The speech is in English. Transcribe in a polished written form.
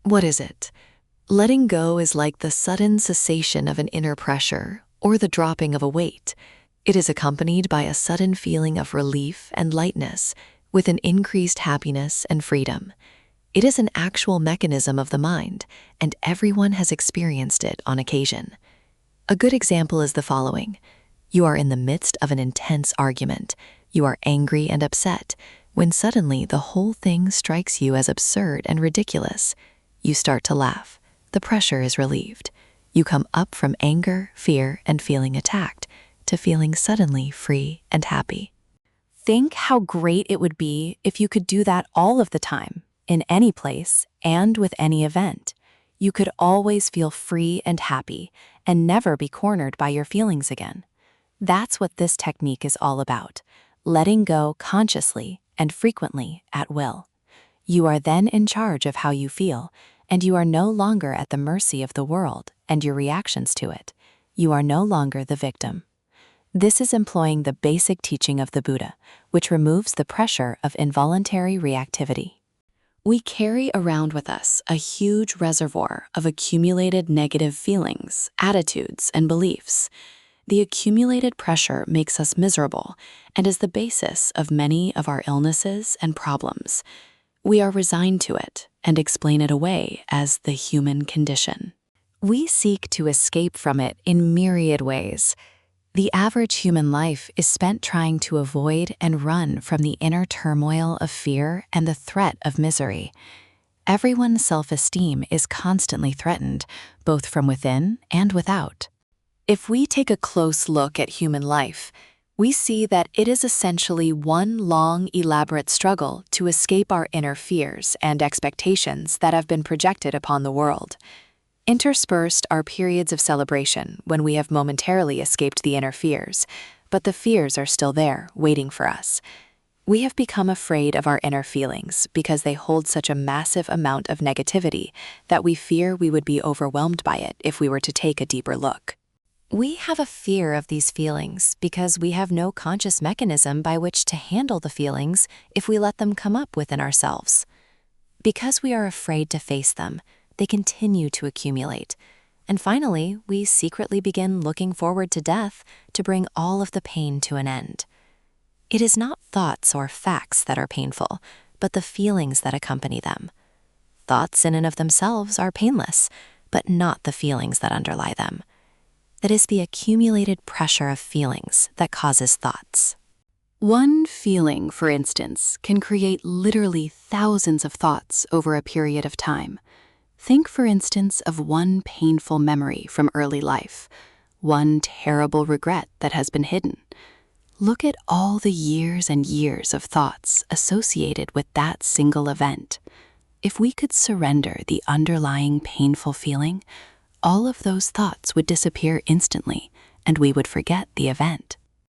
What is it? Letting go is like the sudden cessation of an inner pressure or the dropping of a weight. It is accompanied by a sudden feeling of relief and lightness, with an increased happiness and freedom. It is an actual mechanism of the mind, and everyone has experienced it on occasion. A good example is the following. You are in the midst of an intense argument. You are angry and upset, when suddenly the whole thing strikes you as absurd and ridiculous. You start to laugh. The pressure is relieved. You come up from anger, fear, and feeling attacked to feeling suddenly free and happy. Think how great it would be if you could do that all of the time, in any place, and with any event. You could always feel free and happy, and never be cornered by your feelings again. That's what this technique is all about, letting go consciously and frequently at will. You are then in charge of how you feel, and you are no longer at the mercy of the world and your reactions to it. You are no longer the victim. This is employing the basic teaching of the Buddha, which removes the pressure of involuntary reactivity. We carry around with us a huge reservoir of accumulated negative feelings, attitudes, and beliefs. The accumulated pressure makes us miserable and is the basis of many of our illnesses and problems. We are resigned to it and explain it away as the human condition. We seek to escape from it in myriad ways. The average human life is spent trying to avoid and run from the inner turmoil of fear and the threat of misery. Everyone's self-esteem is constantly threatened, both from within and without. If we take a close look at human life, we see that it is essentially one long, elaborate struggle to escape our inner fears and expectations that have been projected upon the world. Interspersed are periods of celebration when we have momentarily escaped the inner fears, but the fears are still there, waiting for us. We have become afraid of our inner feelings because they hold such a massive amount of negativity that we fear we would be overwhelmed by it if we were to take a deeper look. We have a fear of these feelings because we have no conscious mechanism by which to handle the feelings if we let them come up within ourselves. Because we are afraid to face them, they continue to accumulate. And finally, we secretly begin looking forward to death to bring all of the pain to an end. It is not thoughts or facts that are painful, but the feelings that accompany them. Thoughts in and of themselves are painless, but not the feelings that underlie them. It is the accumulated pressure of feelings that causes thoughts. One feeling, for instance, can create literally thousands of thoughts over a period of time. Think, for instance, of one painful memory from early life, one terrible regret that has been hidden. Look at all the years and years of thoughts associated with that single event. If we could surrender the underlying painful feeling, all of those thoughts would disappear instantly, and we would forget the event.